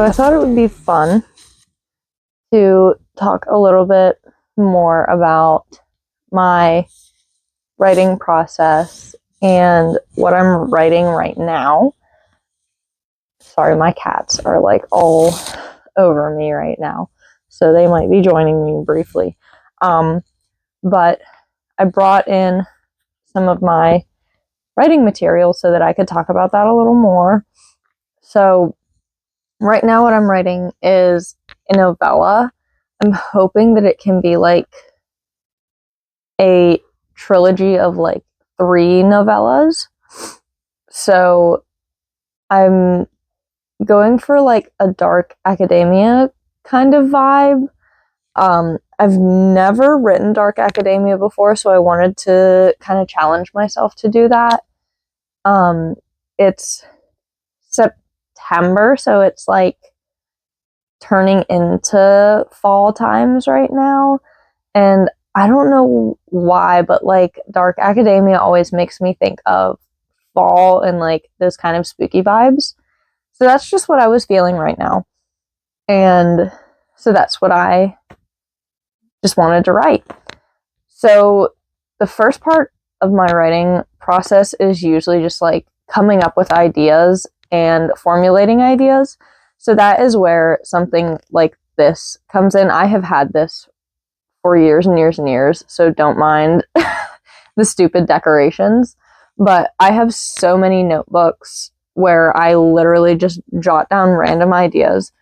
I thought it would be fun to talk a little bit more about my writing process and what I'm writing right now. Sorry, my cats are like all over me right now, so they might be joining me briefly. But I brought in some of my writing material so that I could talk about that a little more. So right now what I'm writing is a novella. I'm hoping that it can be like a trilogy of like 3 novellas. So I'm going for like a dark academia kind of vibe. I've never written dark academia before, so I wanted to kind of challenge myself to do that. It's September, so it's like turning into fall times right now, and I don't know why, but like dark academia always makes me think of fall and like those kind of spooky vibes. So that's just what I was feeling right now. And so that's what I just wanted to write. So the first part of my writing process is usually just like coming up with ideas and formulating ideas. So that is where something like this comes in. I have had this for years and years and years, so don't mind the stupid decorations. But I have so many notebooks where I literally just jot down random ideas.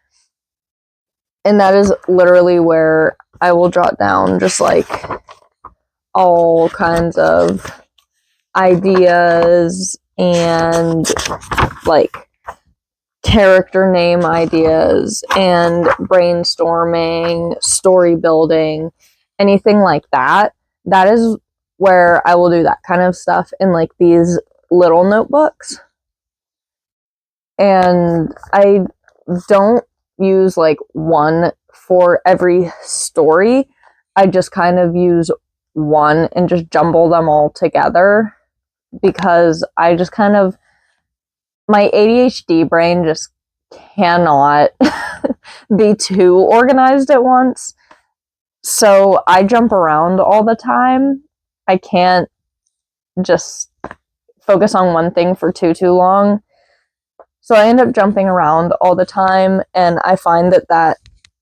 And that is literally where I will jot down just like all kinds of ideas and like character name ideas and brainstorming, story building, anything like that. That is where I will do that kind of stuff in like these little notebooks. And I don't use like one for every story. I just kind of use one and just jumble them all together because I just kind of, my ADHD brain just cannot be too organized at once. So I jump around all the time. I can't just focus on one thing for too long. So I end up jumping around all the time, and I find that that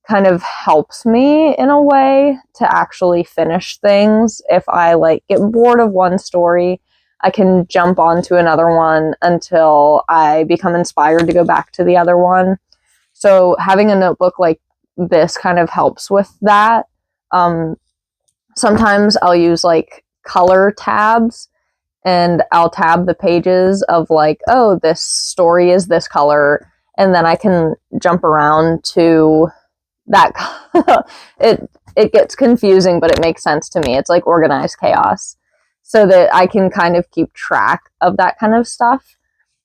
kind of helps me in a way to actually finish things. If I like get bored of one story, I can jump onto another one until I become inspired to go back to the other one. So having a notebook like this kind of helps with that. Sometimes I'll use like color tabs, and I'll tab the pages of like, oh, this story is this color, and then I can jump around to that. It gets confusing, but it makes sense to me. It's like organized chaos, so that I can kind of keep track of that kind of stuff.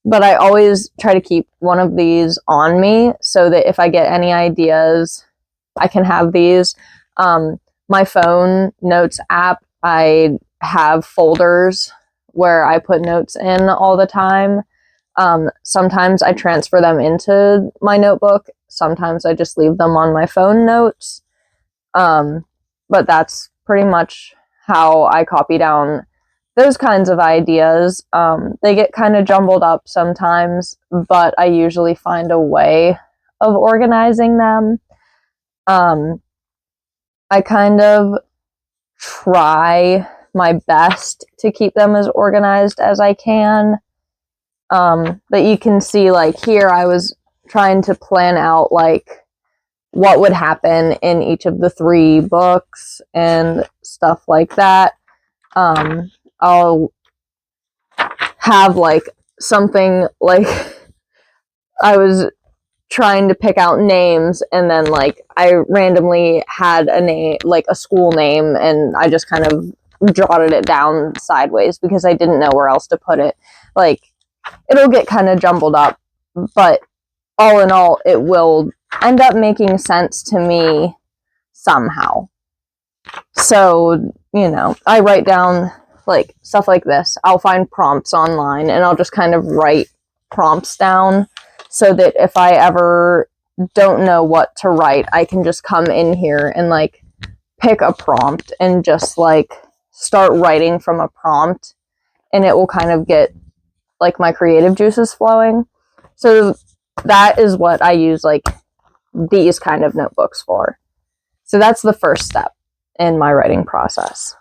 But I always try to keep one of these on me so that if I get any ideas, I can have these. My phone notes app, I have folders where I put notes in all the time. Sometimes I transfer them into my notebook. Sometimes I just leave them on my phone notes. But that's pretty much how I copy down those kinds of ideas. They get kind of jumbled up sometimes, but I usually find a way of organizing them. I kind of try my best to keep them as organized as I can. But you can see like here I was trying to plan out like what would happen in each of the 3 books and stuff like that. I'll have like something like I was trying to pick out names, and then like I randomly had a name, like a school name, and I just kind of jotted it down sideways because I didn't know where else to put it. Like it'll get kind of jumbled up, but all in all, it will end up making sense to me somehow. So, you know, I write down like stuff like this. I'll find prompts online and I'll just kind of write prompts down so that if I ever don't know what to write, I can just come in here and like pick a prompt and just like start writing from a prompt, and it will kind of get like my creative juices flowing. So that is what I use like these kind of notebooks for. So that's the first step in my writing process.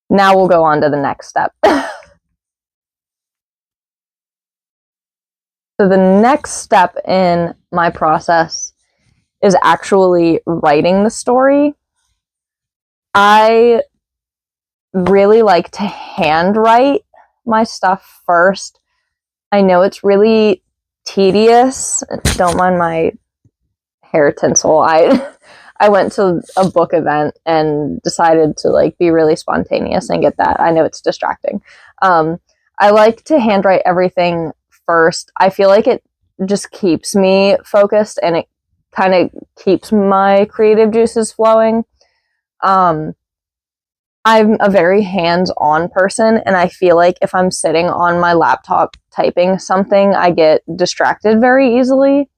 Now we'll go on to the next step. So the next step in my process is actually writing the story. I really like to handwrite my stuff first. I know it's really tedious. Don't mind my hair tinsel. I went to a book event and decided to like be really spontaneous and get that. I know it's distracting. I like to handwrite everything first. I feel like it just keeps me focused and it kind of keeps my creative juices flowing. I'm a very hands-on person, and I feel like if I'm sitting on my laptop typing something, I get distracted very easily.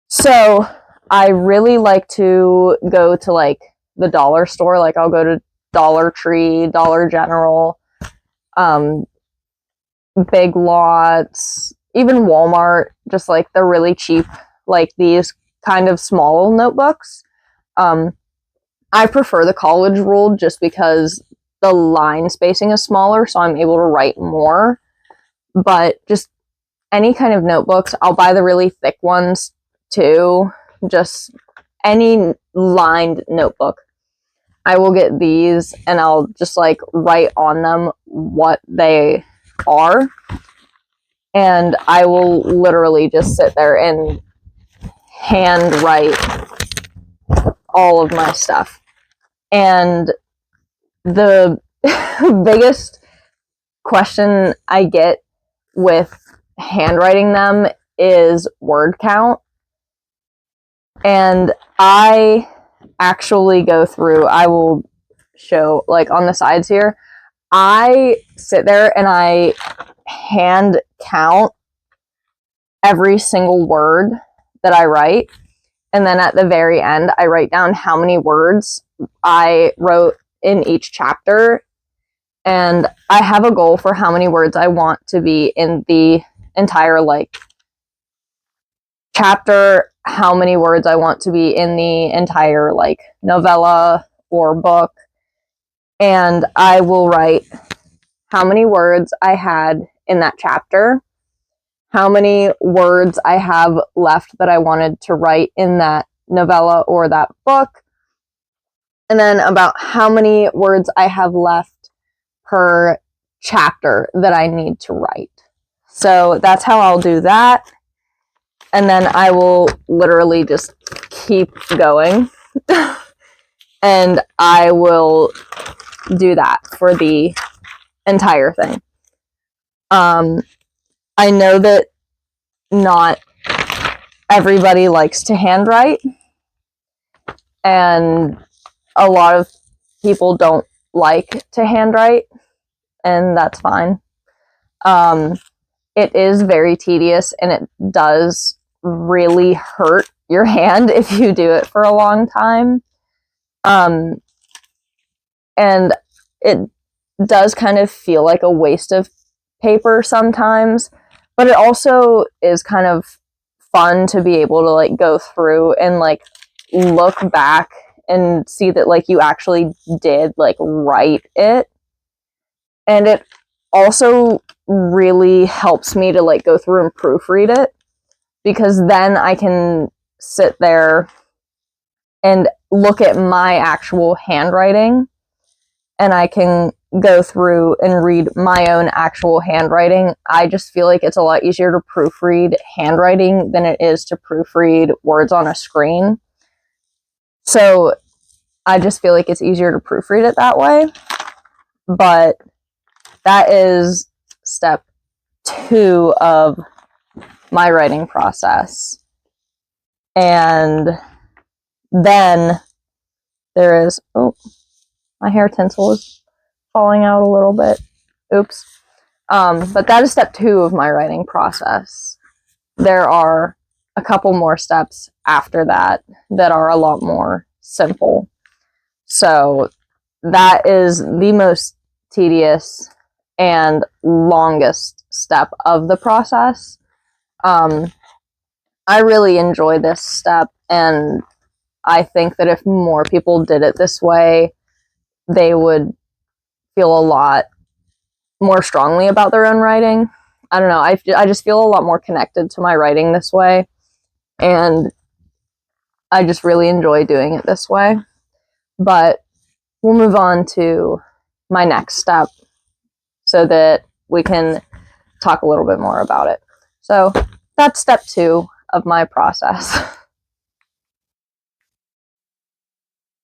So I really like to go to like the dollar store. Like I'll go to Dollar Tree, Dollar General, Big Lots, even Walmart, just like the really cheap, like these kind of small notebooks. I prefer the college ruled just because the line spacing is smaller, so I'm able to write more. But just any kind of notebooks, I'll buy the really thick ones too. Just any lined notebook. I will get these and I'll just like write on them what they are. And I will literally just sit there and hand write all of my stuff. And the biggest question I get with handwriting them is word count. And I actually go through, I will show like on the sides here, I sit there and I hand count every single word that I write. And then at the very end, I write down how many words I wrote in each chapter. And I have a goal for how many words I want to be in the entire like chapter, how many words I want to be in the entire like novella or book. And I will write how many words I had in that chapter, how many words I have left that I wanted to write in that novella or that book, and then about how many words I have left per chapter that I need to write. So that's how I'll do that. And then I will literally just keep going. And I will do that for the entire thing. I know that not everybody likes to handwrite, and a lot of people don't like to handwrite, and that's fine. It is very tedious, and it does really hurt your hand if you do it for a long time. And it does kind of feel like a waste of paper sometimes, but it also is kind of fun to be able to like go through and like look back and see that like you actually did like write it. And it also really helps me to like go through and proofread it, because then I can sit there and look at my actual handwriting, and I can go through and read my own actual handwriting. I just feel like it's a lot easier to proofread handwriting than it is to proofread words on a screen. So I just feel like it's easier to proofread it that way. But that is step 2 of my writing process. And then there is, oh, my hair tinsel is falling out a little bit. Oops. But that is step 2 of my writing process. There are a couple more steps after that that are a lot more simple. So that is the most tedious and longest step of the process. I really enjoy this step, and I think that if more people did it this way, they would feel a lot more strongly about their own writing. I don't know. I just feel a lot more connected to my writing this way, and I just really enjoy doing it this way. But we'll move on to my next step so that we can talk a little bit more about it. So that's step 2 of my process.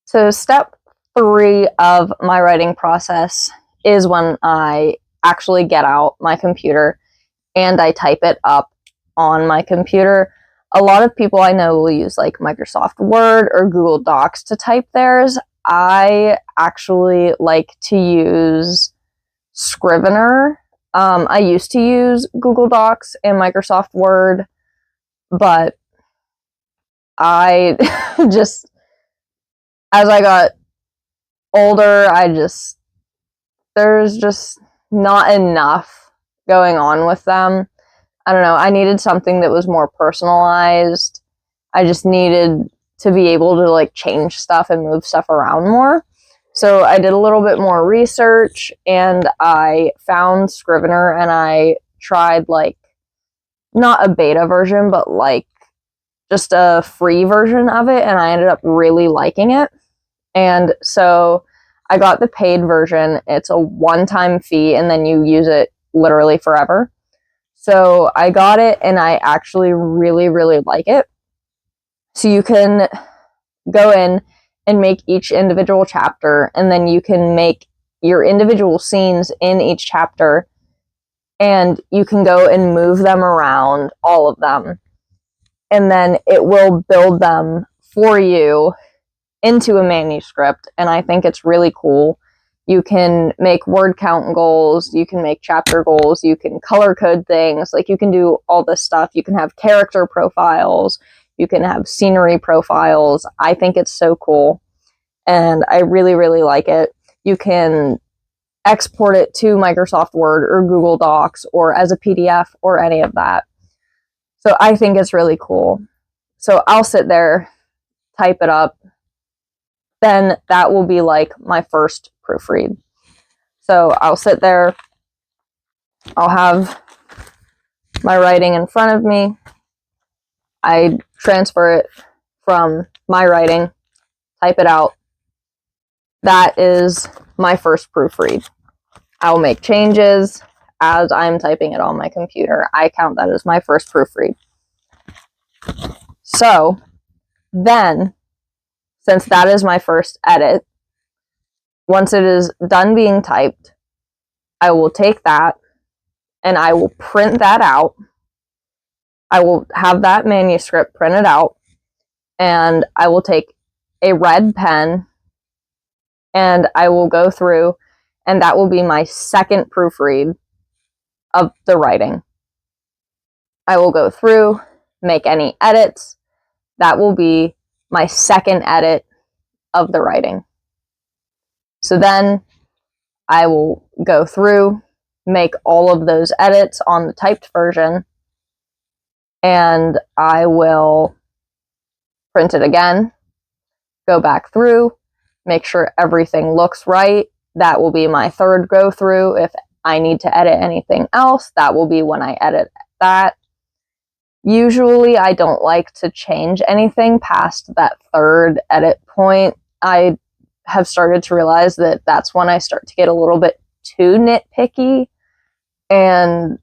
So step 3 of my writing process is when I actually get out my computer and I type it up on my computer. A lot of people I know will use like Microsoft Word or Google Docs to type theirs. I actually like to use Scrivener. I used to use Google Docs and Microsoft Word, but I just, as I got older, there's just not enough going on with them. I don't know. I needed something that was more personalized. I just needed to be able to like change stuff and move stuff around more. So I did a little bit more research and I found Scrivener and I tried like not a beta version, but like just a free version of it, and I ended up really liking it. And so I got the paid version. It's a one-time fee and then you use it literally forever. So I got it and I actually really, really like it. So you can go in and make each individual chapter, and then you can make your individual scenes in each chapter, and you can go and move them around, all of them. And then it will build them for you into a manuscript, and I think it's really cool. You can make word count goals, you can make chapter goals, you can color code things, like you can do all this stuff. You can have character profiles, you can have scenery profiles. I think it's so cool, and I really, really like it. You can export it to Microsoft Word or Google Docs or as a PDF or any of that. So I think it's really cool. So I'll sit there, type it up, then that will be like my first proofread. So I'll sit there, I'll have my writing in front of me, I transfer it from my writing, type it out. That is my first proofread. I'll make changes as I'm typing it on my computer. I count that as my first proofread. So then, since that is my first edit, once it is done being typed, I will take that and I will print that out. I will have that manuscript printed out, and I will take a red pen and I will go through, and that will be my second proofread of the writing. I will go through, make any edits. That will be my second edit of the writing. So then I will go through, make all of those edits on the typed version, and I will print it again, go back through, make sure everything looks right. That will be my third go through. If I need to edit anything else, that will be when I edit that. Usually I don't like to change anything past that third edit point. I have started to realize that that's when I start to get a little bit too nitpicky, and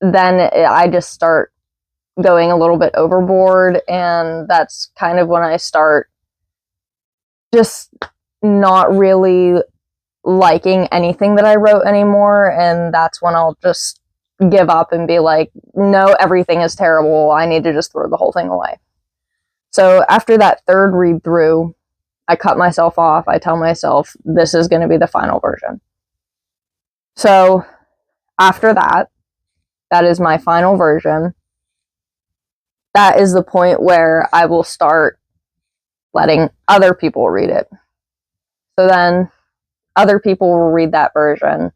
then I just start going a little bit overboard, and that's kind of when I start just not really liking anything that I wrote anymore, and that's when I'll just give up and be like, no, everything is terrible. I need to just throw the whole thing away. So after that third read through, I cut myself off. I tell myself, this is going to be the final version. So after that, that is my final version. that is the point where I will start letting other people read it. So then other people will read that version.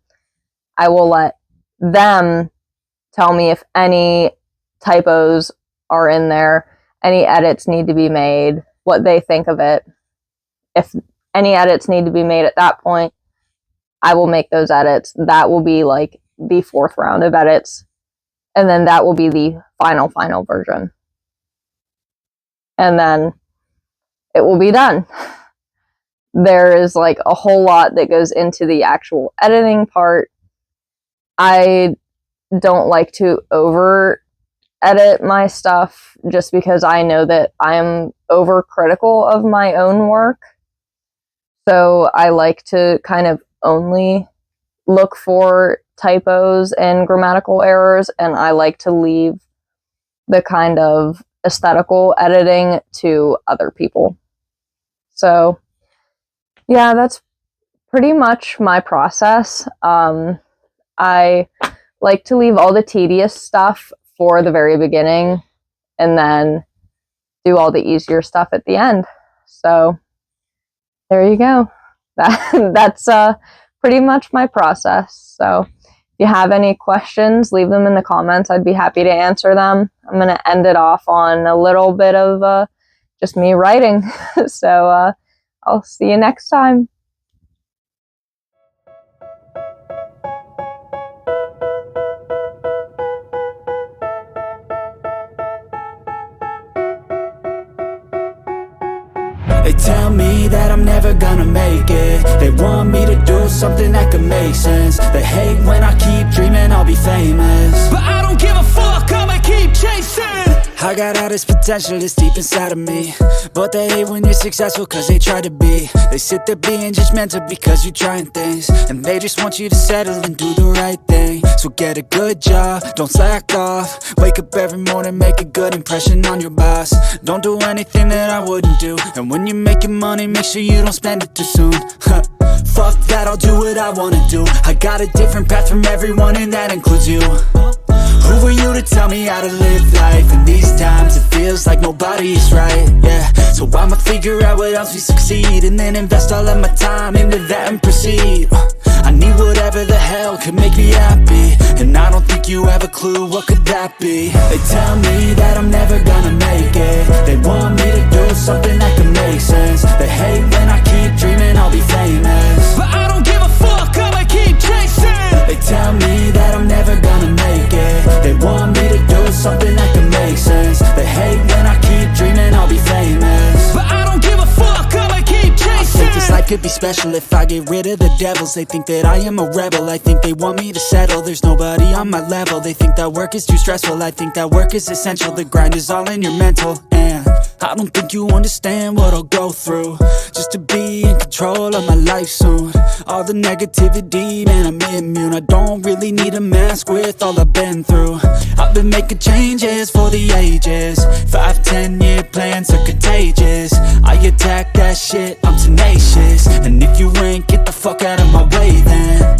I will let them tell me if any typos are in there, any edits need to be made, what they think of it. If any edits need to be made at that point, I will make those edits. That will be like the 4th round of edits. And then that will be the final version. And then it will be done. There is like a whole lot that goes into the actual editing part. I don't like to over edit my stuff just because I know that I'm overcritical of my own work. So I like to kind of only look for typos and grammatical errors, and I like to leave the kind of aesthetical editing to other people. So yeah, that's pretty much my process. I like to leave all the tedious stuff for the very beginning and then do all the easier stuff at the end. So there you go. That's pretty much my process. So if you have any questions, leave them in the comments. I'd be happy to answer them. I'm going to end it off on a little bit of just me writing. So I'll see you next time. They tell me that I'm never gonna make it. They want me to do something that could make sense. They hate when I keep dreaming I'll be famous, but I don't give a fuck, I'ma keep chasing. I got all this potential that's deep inside of me, but they hate when you're successful cause they try to be. They sit there being judgmental because you're trying things, and they just want you to settle and do the right thing. So get a good job, don't slack off. Wake up every morning, make a good impression on your boss. Don't do anything that I wouldn't do, and when you're making money, make sure you don't spend it too soon. Fuck that, I'll do what I wanna do. I got a different path from everyone, and that includes you. Who are you to tell me how to live life? In these times it feels like nobody is right, yeah. So I'ma figure out what else we succeed, and then invest all of my time into that and proceed. I need whatever the hell could make me happy, and I don't think you have a clue what could that be. They tell me that I'm never gonna make it. They want me to do something that can make sense. They hate when I keep dreaming I'll be famous, but I don't give a fuck, I'ma keep chasing. They tell me that I'm never gonna make it. They want me to do something that can make sense. They hate when I keep dreaming I'll be famous, but I don't give a fuck, I'ma keep chasing. I think this life could be special if I get rid of the devils. They think that I am a rebel, I think they want me to settle. There's nobody on my level. They think that work is too stressful, I think that work is essential. The grind is all in your mental, and I don't think you understand what I'll go through just to be in control of my life soon. All the negativity, man, I'm immune. I don't really need a mask with all I've been through. I've been making changes for the ages. 5-10 year plans are contagious. I attack that shit, I'm tenacious. And if you ain't, get the fuck out of my way then.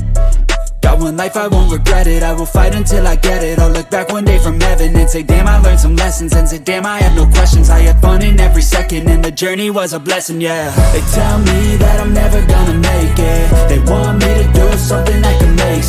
Got one life, I won't regret it. I will fight until I get it. I'll look back one day from heaven and say, damn, I learned some lessons. And say, damn, I have no questions. I had fun in every second, and the journey was a blessing, yeah. They tell me that I'm never gonna make it. They want me to do something that can make